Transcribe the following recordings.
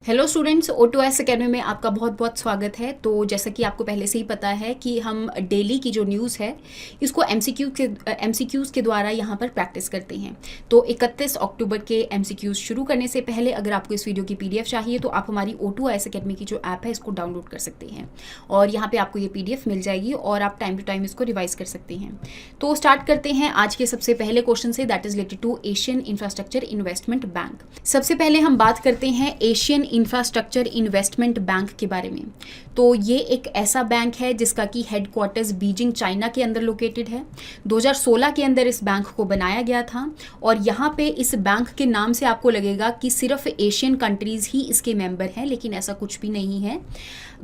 Hello students, O2S academy में आपका बहुत बहुत स्वागत है। तो जैसा कि आपको पहले से ही पता है कि हम डेली की जो न्यूज़ है इसको एमसीक्यूज़ के द्वारा यहाँ पर प्रैक्टिस करते हैं। तो 31 अक्टूबर के एमसीक्यूज़ शुरू करने से पहले अगर आपको इस वीडियो की PDF चाहिए तो आप हमारी O2S एकेडमी की जो ऐप है इसको डाउनलोड कर सकते हैं और यहाँ पर आपको ये PDF मिल जाएगी और आप टाइम टू टाइम इसको रिवाइज कर सकते हैं। तो स्टार्ट करते हैं आज के सबसे पहले क्वेश्चन से, that is related to Asian Infrastructure Investment Bank. सबसे पहले हम बात करते हैं एशियन इंफ्रास्ट्रक्चर इन्वेस्टमेंट बैंक के बारे में। तो ये एक ऐसा बैंक है जिसका कि हेडक्वार्टर्स बीजिंग चाइना के अंदर लोकेटेड है। 2016 के अंदर इस बैंक को बनाया गया था और यहाँ पे इस बैंक के नाम से आपको लगेगा कि सिर्फ एशियन कंट्रीज़ ही इसके मेंबर हैं, लेकिन ऐसा कुछ भी नहीं है।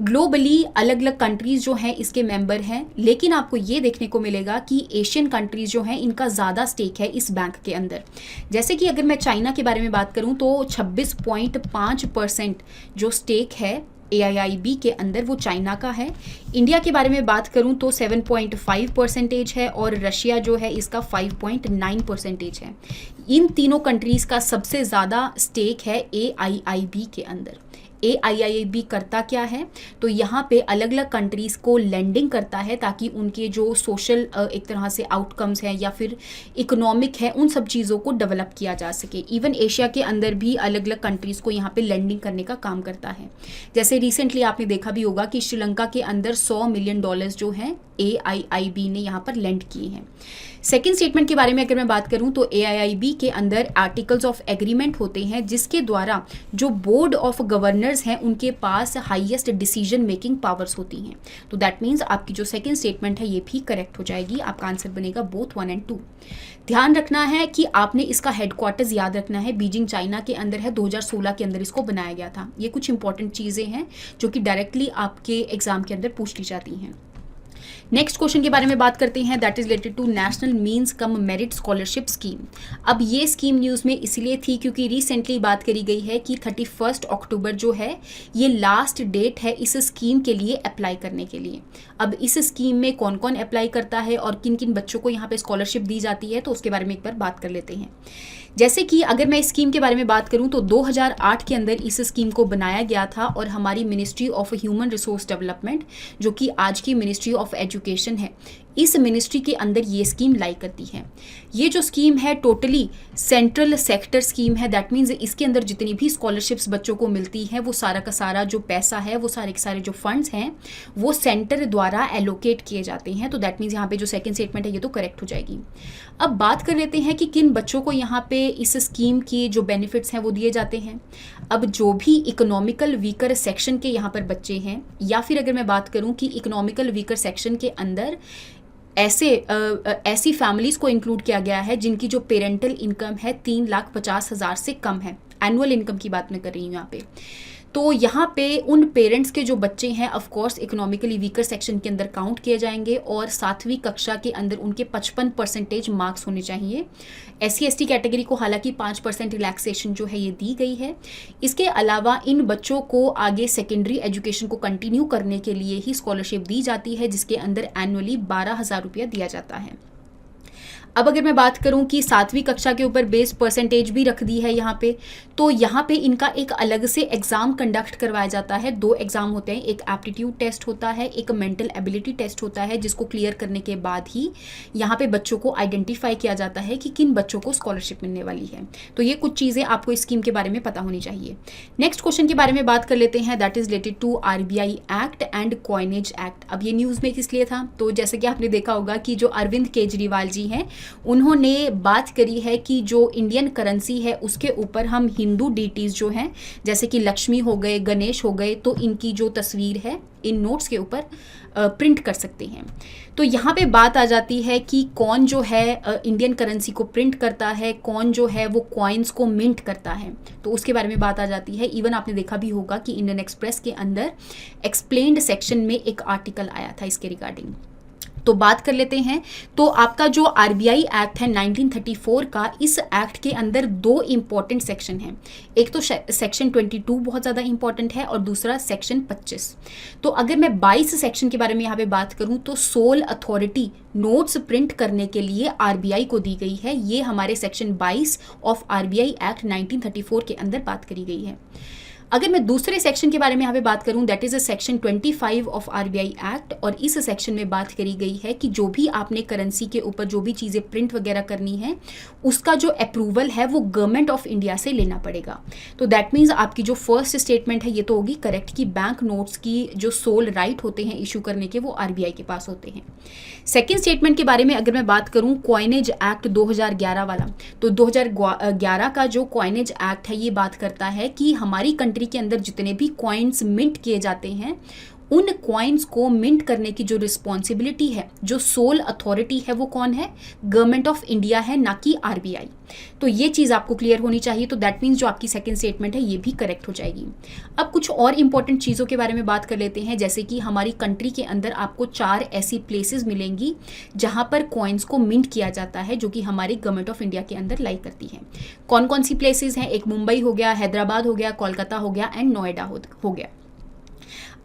ग्लोबली अलग अलग कंट्रीज़ जो हैं इसके मेंबर हैं, लेकिन आपको ये देखने को मिलेगा कि एशियन कंट्रीज़ जो हैं इनका ज़्यादा स्टेक है इस बैंक के अंदर। जैसे कि अगर मैं चाइना के बारे में बात करूं तो 26.5% जो स्टेक है AIIB के अंदर वो चाइना का है। इंडिया के बारे में बात करूं तो 7.5% है और रशिया जो है इसका 5.9% है। इन तीनों कंट्रीज़ का सबसे ज़्यादा स्टेक है AIIB के अंदर। AIIB करता क्या है, तो यहाँ पे अलग अलग कंट्रीज़ को लेंडिंग करता है ताकि उनके जो सोशल एक तरह से आउटकम्स हैं या फिर इकोनॉमिक है उन सब चीज़ों को डेवलप किया जा सके। इवन एशिया के अंदर भी अलग अलग कंट्रीज़ को यहाँ पे लेंडिंग करने का काम करता है। जैसे रिसेंटली आपने देखा भी होगा कि श्रीलंका के अंदर $100 मिलियन जो हैं AIIB ने यहाँ पर लेंड किए हैं। सेकेंड स्टेटमेंट के बारे में अगर मैं बात करूं तो AIIB के अंदर आर्टिकल्स ऑफ एग्रीमेंट होते हैं जिसके द्वारा जो बोर्ड ऑफ गवर्नर्स हैं उनके पास हाईएस्ट डिसीजन मेकिंग पावर्स होती हैं। तो दैट मीन्स आपकी जो सेकेंड स्टेटमेंट है ये भी करेक्ट हो जाएगी। आपका आंसर बनेगा बोथ 1 और 2। ध्यान रखना है कि आपने इसका हेडक्वार्टर्स याद रखना है, बीजिंग चाइना के अंदर है। 2016 के अंदर इसको बनाया गया था। ये कुछ इंपॉर्टेंट चीज़ें हैं जो कि डायरेक्टली आपके एग्जाम के अंदर पूछ ली जाती हैं। नेक्स्ट क्वेश्चन के बारे में बात करते हैं, that is related to National Means cum Merit Scholarship Scheme. अब ये स्कीम न्यूज़ में इसलिए थी क्योंकि रिसेंटली बात करी गई है कि 31 अक्टूबर जो है ये लास्ट डेट है इस स्कीम के लिए अप्लाई करने के लिए। अब इस स्कीम में कौन कौन अप्लाई करता है और किन किन बच्चों को यहाँ पे स्कॉलरशिप दी जाती है तो उसके बारे में एक बार बात कर लेते हैं। जैसे कि अगर मैं इस स्कीम के बारे में बात करूं तो 2008 के अंदर इस स्कीम को बनाया गया था और हमारी ministry of human resource development जो कि आज की मिनिस्ट्री ऑफ एजुकेशन है, इस मिनिस्ट्री के अंदर ये स्कीम लाई करती है। ये जो स्कीम है टोटली सेंट्रल सेक्टर स्कीम है। दैट मीन्स इसके अंदर जितनी भी स्कॉलरशिप्स बच्चों को मिलती है वो सारा का सारा जो पैसा है, वो सारे के सारे जो फंड्स हैं वो सेंटर द्वारा एलोकेट किए जाते हैं। तो दैट मीन्स यहाँ पे जो सेकंड स्टेटमेंट है ये तो करेक्ट हो जाएगी। अब बात कर लेते हैं कि किन बच्चों को यहाँ पे इस स्कीम की जो बेनिफिट्स हैं वो दिए जाते हैं। अब जो भी इकोनॉमिकल वीकर सेक्शन के यहाँ पर बच्चे हैं, या फिर अगर मैं बात करूँ कि इकोनॉमिकल वीकर सेक्शन के अंदर ऐसी फैमिलीज़ को इंक्लूड किया गया है जिनकी जो पेरेंटल इनकम है 3,50,000 से कम है। एनुअल इनकम की बात मैं कर रही हूँ यहाँ पे। तो यहाँ पे उन पेरेंट्स के जो बच्चे हैं of course economically weaker section के अंदर काउंट किए जाएंगे और 7वीं कक्षा के अंदर उनके 55% मार्क्स होने चाहिए। SC/ST कैटेगरी को हालांकि 5% रिलैक्सेशन जो है ये दी गई है। इसके अलावा इन बच्चों को आगे सेकेंडरी एजुकेशन को कंटिन्यू करने के लिए ही स्कॉलरशिप दी जाती है जिसके अंदर एनुअली 12,000 रुपया दिया जाता है। अब अगर मैं बात करूं कि 7वीं कक्षा के ऊपर बेस परसेंटेज भी रख दी है यहाँ पे, तो यहाँ पे इनका एक अलग से एग्ज़ाम कंडक्ट करवाया जाता है। 2 एग्ज़ाम होते हैं, एक एप्टीट्यूड टेस्ट होता है, एक मेंटल एबिलिटी टेस्ट होता है, जिसको क्लियर करने के बाद ही यहाँ पे बच्चों को आइडेंटिफाई किया जाता है कि किन बच्चों को स्कॉलरशिप मिलने वाली है। तो ये कुछ चीज़ें आपको इस स्कीम के बारे में पता होनी चाहिए। नेक्स्ट क्वेश्चन के बारे में बात कर लेते हैं, that is related to RBI Act and Coinage Act. अब ये न्यूज़ में किस लिए था, तो जैसे कि आपने देखा होगा कि जो अरविंद केजरीवाल जी हैं उन्होंने बात करी है कि जो इंडियन करेंसी है उसके ऊपर हम हिंदू डीटीज जो हैं जैसे कि लक्ष्मी हो गए, गणेश हो गए, तो इनकी जो तस्वीर है इन नोट्स के ऊपर प्रिंट कर सकते हैं। तो यहाँ पे बात आ जाती है कि कौन जो है इंडियन करेंसी को प्रिंट करता है, कौन जो है वो कॉइन्स को मिंट करता है, तो उसके बारे में बात आ जाती है। इवन आपने देखा भी होगा कि इंडियन एक्सप्रेस के अंदर एक्सप्लेन्ड सेक्शन में एक आर्टिकल आया था इसके रिगार्डिंग। तो बात कर लेते हैं। तो आपका जो RBI एक्ट है 1934 का, इस एक्ट के अंदर 2 इंपॉर्टेंट सेक्शन हैं। एक तो सेक्शन 22 बहुत ज़्यादा इंपॉर्टेंट है और दूसरा सेक्शन 25। तो अगर मैं 22 सेक्शन के बारे में यहाँ पे बात करूँ तो सोल अथॉरिटी नोट्स प्रिंट करने के लिए RBI को दी गई है। ये हमारे सेक्शन 22 ऑफ RBI एक्ट 1934 के अंदर बात करी गई है। अगर मैं दूसरे सेक्शन के बारे में यहाँ पे बात करूँ, that is a section 25 of RBI act, और इस सेक्शन में बात करी गई है कि जो भी आपने करेंसी के ऊपर जो भी चीज़ें प्रिंट वगैरह करनी है उसका जो अप्रूवल है वो गवर्नमेंट ऑफ इंडिया से लेना पड़ेगा। तो दैट मीन्स आपकी जो फर्स्ट स्टेटमेंट है ये तो होगी करेक्ट कि बैंक नोट्स की जो सोल राइट होते हैं इशू करने के वो आरबीआई के पास होते हैं। सेकेंड स्टेटमेंट के बारे में अगर मैं बात करूँ, कॉइनेज एक्ट 2011 वाला, तो 2011 का जो कॉइनेज एक्ट है ये बात करता है कि हमारी कंट्री के अंदर जितने भी कॉइन्स मिंट किए जाते हैं उन कॉइन्स को मिंट करने की जो रिस्पॉन्सिबिलिटी है, जो सोल अथॉरिटी है वो कौन है, गवर्नमेंट ऑफ इंडिया है, ना कि आरबीआई। तो ये चीज़ आपको क्लियर होनी चाहिए। तो दैट मीन्स जो आपकी सेकंड स्टेटमेंट है ये भी करेक्ट हो जाएगी। अब कुछ और इंपॉर्टेंट चीज़ों के बारे में बात कर लेते हैं, जैसे कि हमारी कंट्री के अंदर आपको 4 ऐसी प्लेसेस मिलेंगी जहाँ पर कॉइन्स को मिंट किया जाता है, जो कि हमारी गवर्नमेंट ऑफ इंडिया के अंदर लाई करती है। कौन कौन सी प्लेसेस हैं? एक मुंबई हो गया, हैदराबाद हो गया, कोलकाता हो गया एंड नोएडा हो गया।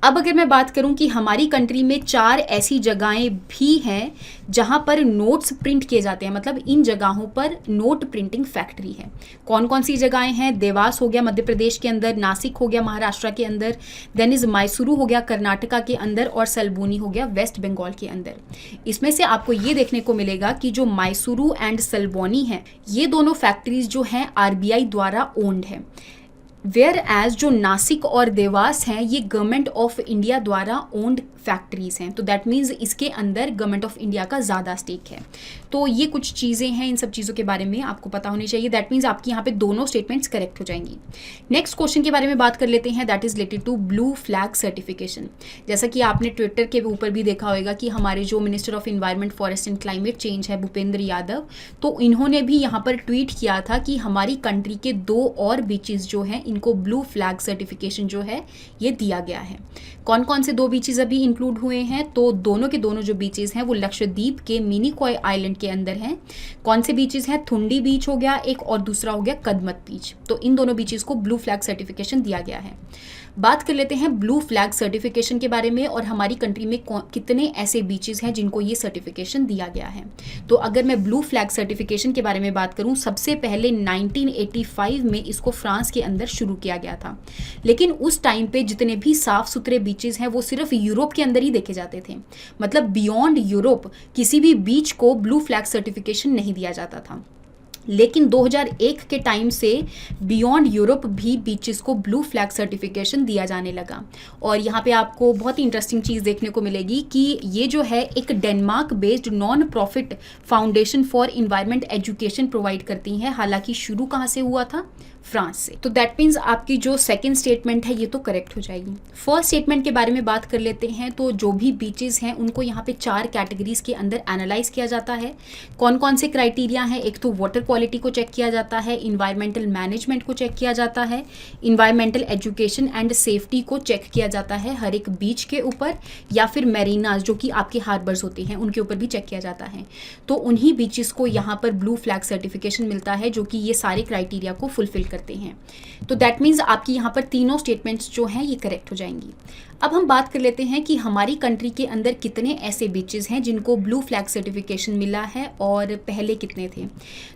अब अगर मैं बात करूं कि हमारी कंट्री में 4 ऐसी जगहें भी हैं जहां पर नोट्स प्रिंट किए जाते हैं, मतलब इन जगहों पर नोट प्रिंटिंग फैक्ट्री है। कौन कौन सी जगहें हैं? देवास हो गया मध्य प्रदेश के अंदर, नासिक हो गया महाराष्ट्र के अंदर, देन इज मैसूरू हो गया कर्नाटका के अंदर, और सलबूनी हो गया वेस्ट बंगाल के अंदर। इसमें से आपको ये देखने को मिलेगा कि जो मैसूरू एंड सलबोनी है ये दोनों फैक्ट्रीज जो हैं आरबीआई द्वारा ओन्ड है, वेयर एज जो नासिक और देवास हैं ये गवर्नमेंट ऑफ इंडिया द्वारा ओन्ड फैक्ट्रीज हैं। तो दैट मीन्स इसके अंदर गवर्नमेंट ऑफ इंडिया का ज़्यादा स्टेक है। तो ये कुछ चीज़ें हैं, इन सब चीज़ों के बारे में आपको पता होनी चाहिए। दैट मीन्स आपकी यहाँ पे दोनों स्टेटमेंट्स करेक्ट हो जाएंगी। नेक्स्ट क्वेश्चन के बारे में बात कर लेते हैं, that is related to Blue Flag certification. जैसा कि आपने ट्विटर के ऊपर भी देखा होगा कि हमारे जो minister of environment, forest and climate change है भूपेंद्र यादव, तो इन्होंने भी यहाँ पर ट्वीट किया था कि हमारी कंट्री के 2 और बीचेस जो हैं इनको ब्लू फ्लैग सर्टिफिकेशन जो है ये दिया गया है। कौन कौन से 2 बीचेस अभी इंक्लूड हुए हैं? तो दोनों के दोनों जो बीचेस हैं वो लक्षद्वीप के मिनिकॉय आइलैंड के अंदर हैं। कौन से बीचेस हैं? थुंडी बीच हो गया एक, और दूसरा हो गया कदमत बीच। तो इन दोनों बीचेस को ब्लू फ्लैग सर्टिफिकेशन दिया गया है। बात कर लेते हैं ब्लू फ्लैग सर्टिफिकेशन के बारे में, और हमारी कंट्री में कितने ऐसे बीचेस हैं जिनको ये सर्टिफिकेशन दिया गया है। तो अगर मैं ब्लू फ्लैग सर्टिफिकेशन के बारे में बात करूं, सबसे पहले 1985 में इसको फ्रांस के अंदर शुरू किया गया था, लेकिन उस टाइम पे जितने भी साफ सुथरे बीचेस हैं वो सिर्फ यूरोप के अंदर ही देखे जाते थे, मतलब बियॉन्ड यूरोप किसी भी बीच को ब्लू फ्लैग सर्टिफिकेशन नहीं दिया जाता था। लेकिन 2001 के टाइम से बियॉन्ड यूरोप भी बीचेस को ब्लू फ्लैग सर्टिफिकेशन दिया जाने लगा। और यहाँ पे आपको बहुत ही इंटरेस्टिंग चीज़ देखने को मिलेगी कि ये जो है एक Denmark based non profit foundation for environment education provide करती है। हालांकि शुरू कहाँ से हुआ था? फ्रांस से। तो दैट मीन्स आपकी जो सेकंड स्टेटमेंट है ये तो करेक्ट हो जाएगी। फर्स्ट स्टेटमेंट के बारे में बात कर लेते हैं, तो जो भी बीचेस हैं उनको यहाँ पे 4 कैटेगरीज के अंदर एनालाइज किया जाता है। कौन कौन से क्राइटेरिया हैं? एक तो वाटर क्वालिटी को चेक किया जाता है, इन्वायरमेंटल मैनेजमेंट को चेक किया जाता है, इन्वायरमेंटल एजुकेशन एंड सेफ्टी को चेक किया जाता है हर एक बीच के ऊपर, या फिर मैरीनाज जो कि आपके हार्बर्स होते हैं उनके ऊपर भी चेक किया जाता है। तो उन्हीं बीचेस को यहाँ पर ब्लू फ्लैग सर्टिफिकेशन मिलता है जो कि ये सारे क्राइटेरिया को फुलफिल करते हैं। तो दैट मीन्स आपकी यहाँ पर तीनों स्टेटमेंट्स जो हैं ये करेक्ट हो जाएंगी। अब हम बात कर लेते हैं कि हमारी कंट्री के अंदर कितने ऐसे बीचेस हैं जिनको ब्लू फ्लैग सर्टिफिकेशन मिला है और पहले कितने थे,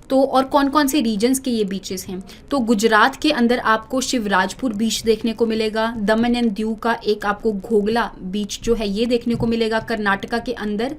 तो और कौन कौन से रीजन्स के ये बीचेस हैं। तो गुजरात के अंदर आपको शिवराजपुर बीच देखने को मिलेगा, दमन एंड दीव का एक आपको घोगला बीच जो है ये देखने को मिलेगा, कर्नाटका के अंदर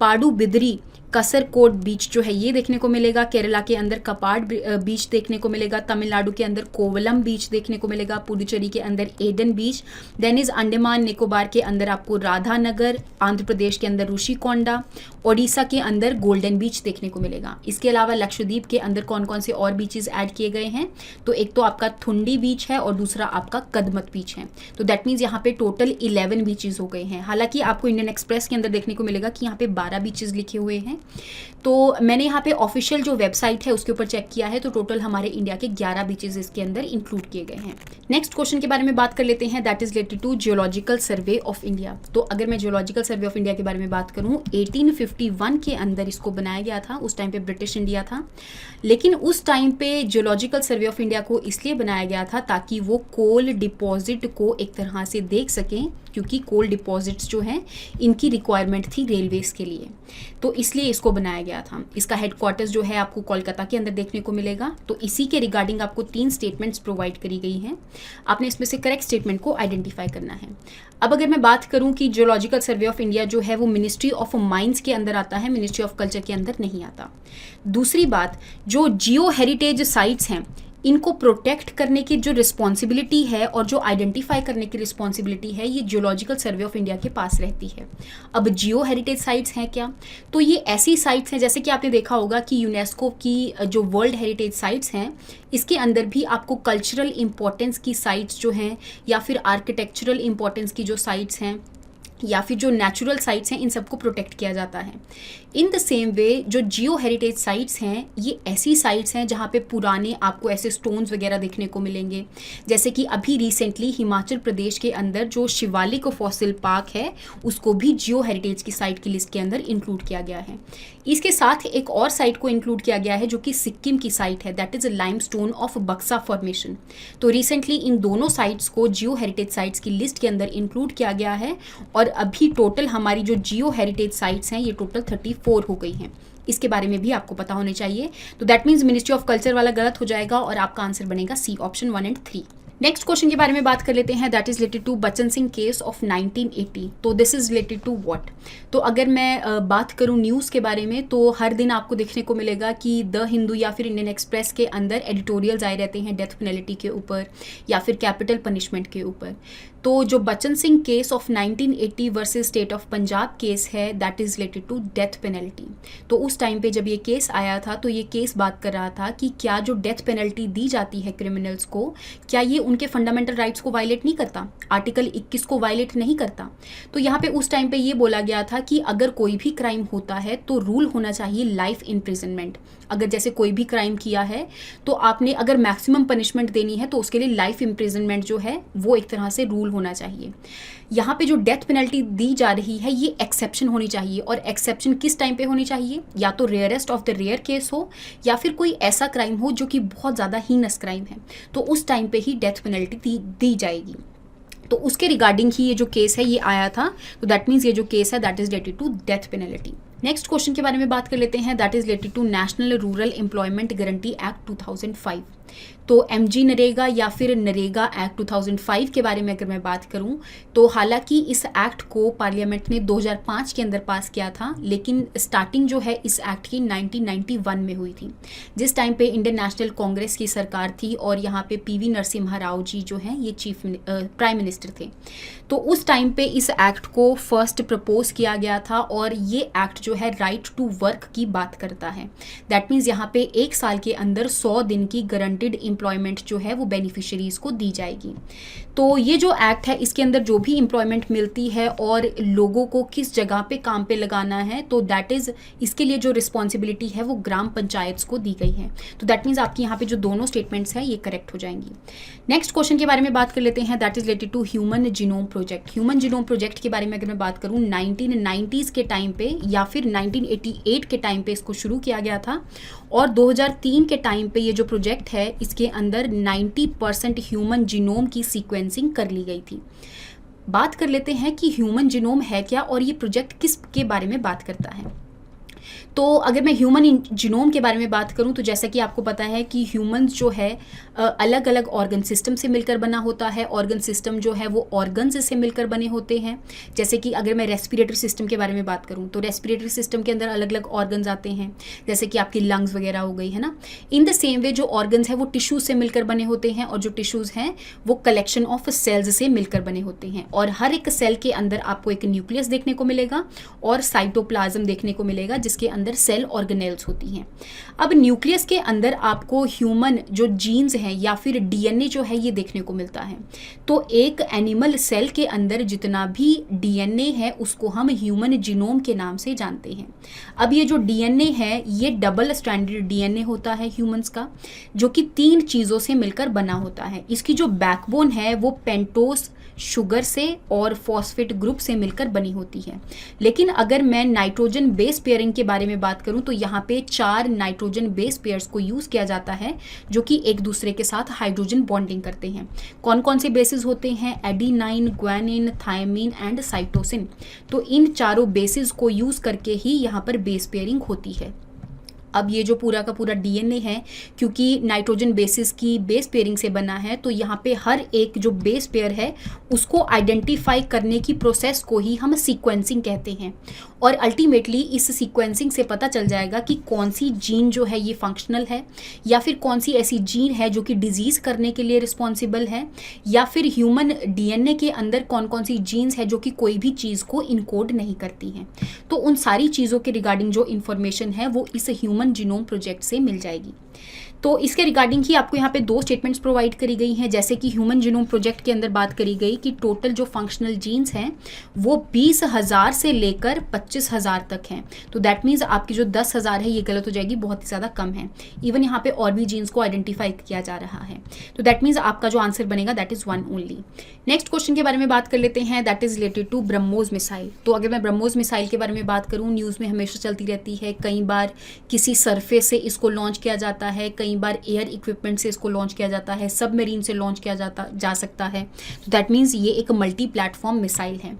पाडुबिद्री कसरकोड बीच जो है ये देखने को मिलेगा, केरला के अंदर कपाड बीच देखने को मिलेगा, तमिलनाडु के अंदर कोवलम बीच देखने को मिलेगा, पुडुचेरी के अंदर Eden Beach, then is Andaman Nicobar के अंदर आपको राधानगर, आंध्र प्रदेश के अंदर ऋषिकोंडा, ओडिशा के अंदर गोल्डन बीच देखने को मिलेगा। इसके अलावा लक्षद्वीप के अंदर कौन कौन से और बीचेस ऐड किए गए हैं, तो एक तो आपका थुंडी बीच है और दूसरा आपका कदमत बीच है। तो दैट मीन्स यहाँ पे टोटल 11 बीचेस हो गए हैं। हालांकि आपको इंडियन एक्सप्रेस के अंदर देखने को मिलेगा कि यहाँ पे 12 बीचेस लिखे हुए हैं। तो मैंने यहाँ पे ऑफिशियल जो वेबसाइट है उसके ऊपर चेक किया है, तो टोटल हमारे इंडिया के 11 बीचेस इसके अंदर इंक्लूड किए गए हैं। नेक्स्ट क्वेश्चन के बारे में बात कर लेते हैं, that is related to Geological Survey of India. तो अगर मैं जियोलॉजिकल सर्वे ऑफ इंडिया के बारे में बात करूँ, 1851 के अंदर इसको बनाया गया था। उस टाइम पे ब्रिटिश इंडिया था, लेकिन उस टाइम पे जियोलॉजिकल सर्वे ऑफ इंडिया को इसलिए बनाया गया था ताकि वो कोल डिपॉजिट को एक तरह से देख सकें क्योंकि कोल डिपॉजिट्स जो हैं इनकी रिक्वायरमेंट थी रेलवेज़ के लिए, तो इसलिए इसको बनाया गया था। इसका हेडक्वार्टर्स जो है आपको कोलकाता के अंदर देखने को मिलेगा। तो इसी के रिगार्डिंग आपको 3 स्टेटमेंट्स प्रोवाइड करी गई हैं, आपने इसमें से करेक्ट स्टेटमेंट को आइडेंटिफाई करना है। अब अगर मैं बात करूं कि जियोलॉजिकल सर्वे ऑफ इंडिया जो है वो मिनिस्ट्री ऑफ माइंस के अंदर आता है, मिनिस्ट्री ऑफ कल्चर के अंदर नहीं आता। दूसरी बात, जो जियो हेरिटेज साइट्स हैं इनको प्रोटेक्ट करने की जो रिस्पॉन्सिबिलिटी है और जो आइडेंटिफाई करने की रिस्पॉन्सिबिलिटी है ये जियोलॉजिकल सर्वे ऑफ इंडिया के पास रहती है। अब जियो हेरिटेज साइट्स हैं क्या, तो ये ऐसी साइट्स हैं जैसे कि आपने देखा होगा कि यूनेस्को की जो वर्ल्ड हेरिटेज साइट्स हैं इसके अंदर भी आपको कल्चरल इंपॉर्टेंस की साइट्स जो हैं या फिर आर्किटेक्चरल इंपॉर्टेंस की जो साइट्स हैं या फिर जो नेचुरल साइट्स हैं इन सबको प्रोटेक्ट किया जाता है। इन द सेम वे जो जियो हेरिटेज साइट्स हैं ये ऐसी साइट्स हैं जहाँ पे पुराने आपको ऐसे स्टोन्स वगैरह देखने को मिलेंगे, जैसे कि अभी रिसेंटली हिमाचल प्रदेश के अंदर जो शिवालिक फॉसिल पार्क है उसको भी जियो हेरिटेज की साइट की लिस्ट के अंदर इंक्लूड किया गया है। इसके साथ एक और साइट को इंक्लूड किया गया है जो कि सिक्किम की साइट है, दैट इज लाइमस्टोन ऑफ बक्सा फॉर्मेशन। तो रिसेंटली इन दोनों साइट्स को जियो हेरिटेज साइट्स की लिस्ट के अंदर इंक्लूड किया गया है और अभी टोटल हमारी जो जियो हेरिटेज साइट्स हैं ये टोटल 34 हो गई हैं। इसके बारे में भी आपको पता होने चाहिए। तो that means ministry of culture वाला गलत हो जाएगा और आपका आंसर बनेगा सी, ऑप्शन 1 और 3। नेक्स्ट क्वेश्चन के बारे में बात कर लेते हैं, that is related to Bachan Singh case of 1980। तो this is related to what. तो अगर मैं बात करूं न्यूज़ के बारे में तो हर दिन आपको देखने को मिलेगा कि द हिंदू या फिर इंडियन एक्सप्रेस के अंदर एडिटोरियल्स आए रहते हैं डेथ पेनल्टी के ऊपर या फिर कैपिटल पनिशमेंट के ऊपर। तो जो Bachan Singh case of 1980 versus state of Punjab case है that is related to death penalty. तो उस टाइम पे जब ये केस आया था तो ये केस बात कर रहा था कि क्या जो डेथ पेनल्टी दी जाती है क्रिमिनल्स को, क्या ये उनके फंडामेंटल राइट्स को वायलेट नहीं करता, आर्टिकल 21 को वायलेट नहीं करता। तो यहाँ पे उस टाइम पे ये बोला गया था कि अगर कोई भी क्राइम होता है तो रूल होना चाहिए लाइफ इम्प्रिजनमेंट। अगर जैसे कोई भी क्राइम किया है तो आपने अगर मैक्सिमम पनिशमेंट देनी है तो उसके लिए लाइफ इम्प्रिजनमेंट जो है वो एक तरह से रूल होना चाहिए। यहाँ पे जो डेथ पेनल्टी दी जा रही है ये एक्सेप्शन होनी चाहिए, और एक्सेप्शन किस टाइम पे होनी चाहिए, या तो rarest of the rare case हो या फिर कोई ऐसा क्राइम हो जो कि बहुत ज़्यादा हीनस क्राइम है, तो उस टाइम पे ही डेथ पेनल्टी दी जाएगी। तो उसके रिगार्डिंग ही ये जो केस है ये आया था। तो दैट मीन्स ये जो केस है that is related to death penalty. Next question के बारे में बात कर लेते हैं, that is related to National Rural Employment Guarantee Act 2005। तो एमजी नरेगा या फिर नरेगा एक्ट 2005 के बारे में अगर मैं बात करूं तो हालांकि इस एक्ट को पार्लियामेंट ने 2005 के अंदर पास किया था, लेकिन स्टार्टिंग जो है इस एक्ट की 1991 में हुई थी, जिस टाइम पे इंडियन नेशनल कांग्रेस की सरकार थी और यहाँ पे पीवी नरसिम्हा राव जी जो हैं ये प्राइम मिनिस्टर थे। तो उस टाइम पे इस एक्ट को फर्स्ट प्रपोज किया गया था और ये एक्ट जो है राइट टू वर्क की बात करता है। दैट मीन्स यहाँ पे 1 साल के अंदर 100 दिन की गारंटीड एम्प्लॉयमेंट जो है वो बेनिफिशियरीज को दी जाएगी। तो ये जो एक्ट है इसके अंदर जो भी एम्प्लॉयमेंट मिलती है और लोगों को किस जगह पे काम पे लगाना है, तो दैट इज इसके लिए जो रिस्पॉन्सिबिलिटी है वो ग्राम पंचायत को दी गई है। तो दैट मीन्स आपकी यहाँ पे जो दोनों स्टेटमेंट्स हैं ये करेक्ट हो जाएंगी। नेक्स्ट क्वेश्चन के बारे में बात कर लेते हैं, that is related to Human Genome Project. Human Genome Project के बारे में अगर मैं बात करूँ 1990s के टाइम पे या फिर 1988 के टाइम पे इसको शुरू किया गया था और 2003 के टाइम पे ये जो प्रोजेक्ट है इसके अंदर 90% ह्यूमन जीनोम की सीक्वेंसिंग कर ली गई थी। बात कर लेते हैं कि ह्यूमन जीनोम है क्या और ये प्रोजेक्ट किस के बारे में बात करता है। तो अगर मैं ह्यूमन जीनोम के बारे में बात करूं तो जैसा कि आपको पता है कि ह्यूमंस जो है अलग अलग ऑर्गन सिस्टम से मिलकर बना होता है। ऑर्गन सिस्टम जो है वो ऑर्गन्स से मिलकर बने होते हैं। जैसे कि अगर मैं रेस्पिरेटरी सिस्टम के बारे में बात करूं तो रेस्पिरेटरी सिस्टम के अंदर अलग अलग ऑर्गन्स आते हैं, जैसे कि आपकी लंग्स वगैरह हो गई है ना। इन द सेम वे जो ऑर्गन्स है वो टिश्यूज से मिलकर बने होते हैं और जो टिश्यूज हैं वो कलेक्शन ऑफ सेल्स से मिलकर बने होते हैं। और हर एक सेल के अंदर आपको एक न्यूक्लियस देखने को मिलेगा और साइटोप्लाज्म देखने को मिलेगा जिसके अंदर सेल ऑर्गेनेल्स होती हैं। अब न्यूक्लियस के अंदर आपको ह्यूमन जो जीन्स हैं या फिर डीएनए जो है ये देखने को मिलता है। तो एक एनिमल सेल के अंदर जितना भी डीएनए है उसको हम ह्यूमन जीनोम के नाम से जानते हैं। अब ये जो डीएनए है ये डबल स्ट्रैंडेड डीएनए होता है ह्यूमंस का, जो कि 3 चीज़ों से मिलकर बना होता है। इसकी जो बैकबोन है वो पेंटोस शुगर से और फॉस्फेट ग्रुप से मिलकर बनी होती है। लेकिन अगर मैं नाइट्रोजन बेस पेयरिंग के बारे में बात करूं तो यहाँ पे 4 नाइट्रोजन बेस पेयर्स को यूज़ किया जाता है जो कि एक दूसरे के साथ हाइड्रोजन बॉन्डिंग करते हैं। कौन कौन से बेसिस होते हैं? Adenine, guanine, thymine and cytosine. तो इन चारों बेसिस को यूज़ करके ही यहाँ पर बेस पेयरिंग होती है। अब ये जो पूरा का पूरा डीएनए है, क्योंकि नाइट्रोजन बेसिस की बेस पेयरिंग से बना है, तो यहाँ पे हर एक जो बेस पेयर है उसको आइडेंटिफाई करने की प्रोसेस को ही हम सीक्वेंसिंग कहते हैं। और अल्टीमेटली इस सीक्वेंसिंग से पता चल जाएगा कि कौन सी जीन जो है ये फंक्शनल है, या फिर कौन सी ऐसी जीन है जो कि डिजीज़ करने के लिए रिस्पॉन्सिबल है, या फिर ह्यूमन डीएनए के अंदर कौन कौन सी जीन्स है जो कि कोई भी चीज़ को इनकोड नहीं करती हैं। तो उन सारी चीज़ों के रिगार्डिंग जो इन्फॉर्मेशन है वो इस ह्यूमन जीनोम प्रोजेक्ट से मिल जाएगी। तो इसके रिगार्डिंग ही आपको यहाँ पे 2 स्टेटमेंट्स प्रोवाइड करी गई हैं। जैसे कि ह्यूमन जीनोम प्रोजेक्ट के अंदर बात करी गई कि टोटल जो फंक्शनल जीन्स हैं वो 20,000 से लेकर 25,000 तक हैं। तो दैट मीन्स आपकी जो 10,000 है ये गलत हो जाएगी, बहुत ही ज़्यादा कम है। इवन यहाँ पे और भी जीन्स को आइडेंटिफाई किया जा रहा है। तो दैट मीन्स आपका जो आंसर बनेगा that is 1 only. Next question के बारे में बात कर लेते हैं, that is related to BrahMos missile. तो अगर मैं ब्रह्मोस मिसाइल के बारे में बात करूँ, न्यूज़ में हमेशा चलती रहती है। कई बार किसी सरफेस से इसको लॉन्च किया जाता है, कई बार एयर इक्विपमेंट से इसको लॉन्च किया जाता है, सबमरीन से लॉन्च किया जा सकता है। तो दैट मीन्स ये एक मल्टी प्लेटफॉर्म मिसाइल है।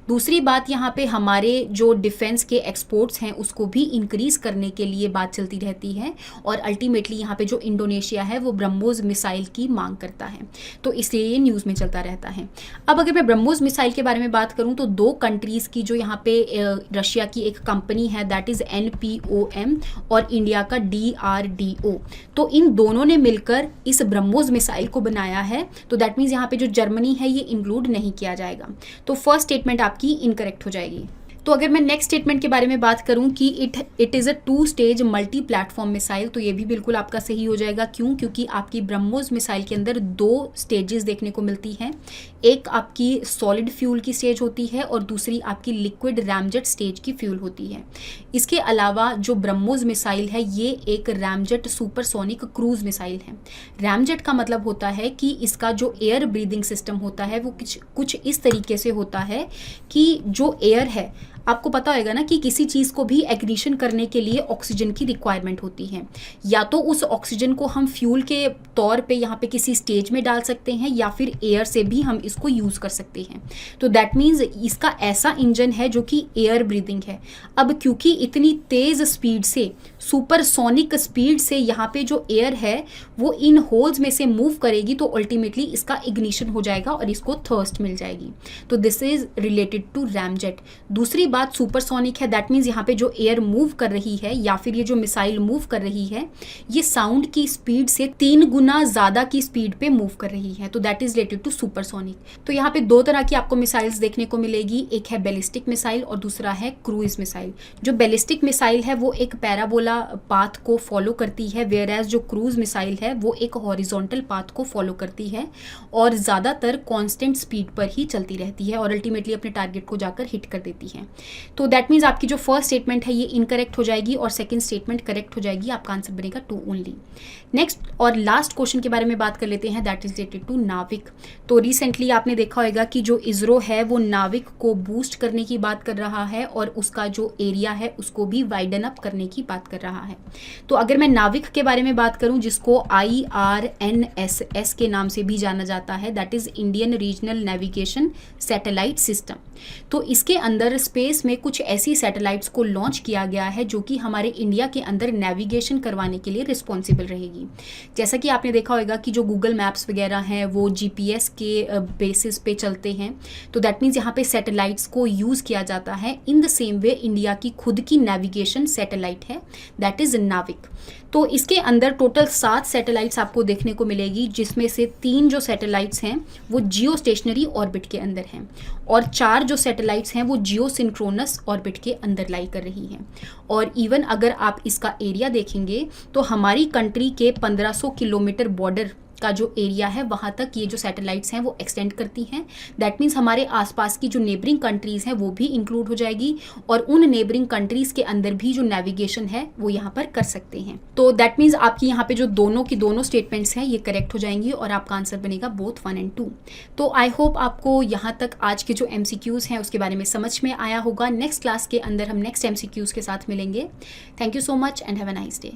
दूसरी बात, यहाँ पे हमारे जो डिफेंस के एक्सपोर्ट्स हैं उसको भी इंक्रीज करने के लिए बात चलती रहती है, और अल्टीमेटली यहाँ पे जो इंडोनेशिया है वो ब्रह्मोस मिसाइल की मांग करता है। तो इसलिए ये न्यूज़ में चलता रहता है। अब अगर मैं ब्रह्मोस मिसाइल के बारे में बात करूँ तो 2 कंट्रीज़ की जो यहाँ पे रशिया की एक कंपनी है दैट इज़ NPOM और इंडिया का DRDO, तो इन दोनों ने मिलकर इस ब्रह्मोस मिसाइल को बनाया है। तो दैट मीन्स यहाँ पे जो जर्मनी है ये इंक्लूड नहीं किया जाएगा। तो फर्स्ट स्टेटमेंट आपकी इनकरेक्ट हो जाएगी। तो अगर मैं नेक्स्ट स्टेटमेंट के बारे में बात करूं कि it is a 2 stage multi platform missile, तो ये भी बिल्कुल आपका सही हो जाएगा। क्यों? क्योंकि आपकी ब्रह्मोस मिसाइल के अंदर 2 स्टेजेस देखने को मिलती हैं। एक आपकी सॉलिड फ्यूल की स्टेज होती है और दूसरी आपकी लिक्विड रैमजेट स्टेज की फ्यूल होती है। इसके अलावा जो ब्रह्मोस मिसाइल है ये एक रैमजेट सुपरसोनिक क्रूज मिसाइल है। रैमजेट का मतलब होता है कि इसका जो एयर ब्रीदिंग सिस्टम होता है वो कुछ इस तरीके से होता है कि जो एयर है, आपको पता होगा ना कि किसी चीज़ को भी एग्नीशन करने के लिए ऑक्सीजन की रिक्वायरमेंट होती है। या तो उस ऑक्सीजन को हम फ्यूल के तौर पे यहाँ पे किसी स्टेज में डाल सकते हैं, या फिर एयर से भी हम इसको यूज़ कर सकते हैं। तो दैट मीन्स इसका ऐसा इंजन है जो कि एयर ब्रीदिंग है। अब क्योंकि इतनी तेज़ स्पीड से, सुपरसोनिक स्पीड से यहाँ पे जो एयर है वो इन होल्स में से मूव करेगी, तो अल्टीमेटली इसका इग्निशन हो जाएगा और इसको थर्स्ट मिल जाएगी। तो this is related to ramjet. दूसरी बात सुपरसोनिक है, दैट मीन्स यहाँ पे जो एयर मूव कर रही है या फिर ये जो मिसाइल मूव कर रही है ये साउंड की स्पीड से 3 गुना ज़्यादा की स्पीड पे मूव कर रही है। तो that is related to supersonic. तो यहाँ पे 2 तरह की आपको मिसाइल्स देखने को मिलेगी, एक है बैलिस्टिक मिसाइल और दूसरा है क्रूइज मिसाइल। जो बैलिस्टिक मिसाइल है वो एक पैराबोला पाथ को फॉलो करती है, वेयर एज जो क्रूज मिसाइल है वो एक हॉरिजॉन्टल पाथ को फॉलो करती है और ज़्यादातर कांस्टेंट स्पीड पर ही चलती रहती है और अल्टीमेटली अपने टारगेट को जाकर हिट कर देती है। तो दैट मीन्स आपकी जो फर्स्ट स्टेटमेंट है ये इनकरेक्ट हो जाएगी और सेकंड स्टेटमेंट करेक्ट हो जाएगी। आपका आंसर बनेगा 2 ओनली। नेक्स्ट और लास्ट क्वेश्चन के बारे में बात कर लेते हैं, दैट इज रिलेटेड टू नाविक। तो रिसेंटली आपने देखा होगा कि जो इसरो है वो नाविक को बूस्ट करने की बात कर रहा है और उसका जो एरिया है उसको भी वाइडन अप करने की बात कर रहा है। तो अगर मैं नाविक के बारे में बात करूं जिसको IRNSS के नाम से भी जाना जाता है, that is Indian regional navigation satellite system. तो इसके अंदर स्पेस में कुछ ऐसी सैटेलाइट्स को लॉन्च किया गया है जो कि हमारे इंडिया के अंदर नेविगेशन करवाने के लिए रिस्पॉन्सिबल रहेगी। जैसा कि आपने देखा होगा कि जो गूगल मैप्स वगैरह हैं वो GPS के बेसिस पे चलते हैं। तो दैट मीन्स यहाँ पे सैटेलाइट्स को यूज़ किया जाता है। In the same way India की खुद की नेविगेशन सैटेलाइट है, दैट इज नाविक। तो इसके अंदर टोटल 7 सैटेलाइट्स आपको देखने को मिलेगी, जिसमें से 3 जो सैटेलाइट्स हैं वो जियो स्टेशनरी ऑर्बिट के अंदर हैं और 4 जो सैटेलाइट्स हैं वो जियो सिंक्रोनस ऑर्बिट के अंदर लाई कर रही हैं। और इवन अगर आप इसका एरिया देखेंगे तो हमारी कंट्री के 1500 किलोमीटर बॉर्डर का जो एरिया है वहाँ तक ये जो सैटेलाइट्स हैं वो एक्सटेंड करती हैं। दैट मीन्स हमारे आसपास की जो नेबरिंग कंट्रीज़ हैं वो भी इंक्लूड हो जाएगी, और उन नेबरिंग कंट्रीज़ के अंदर भी जो नेविगेशन है वो यहाँ पर कर सकते हैं। तो दैट मीन्स आपकी यहाँ पे जो दोनों की दोनों स्टेटमेंट्स हैं ये करेक्ट हो जाएंगी और आपका आंसर बनेगा बोथ 1 and 2। तो आई होप आपको यहाँ तक आज के जो MCQs हैं उसके बारे में समझ में आया होगा। नेक्स्ट क्लास के अंदर हम नेक्स्ट MCQs के साथ मिलेंगे। Thank you so much and have a nice day.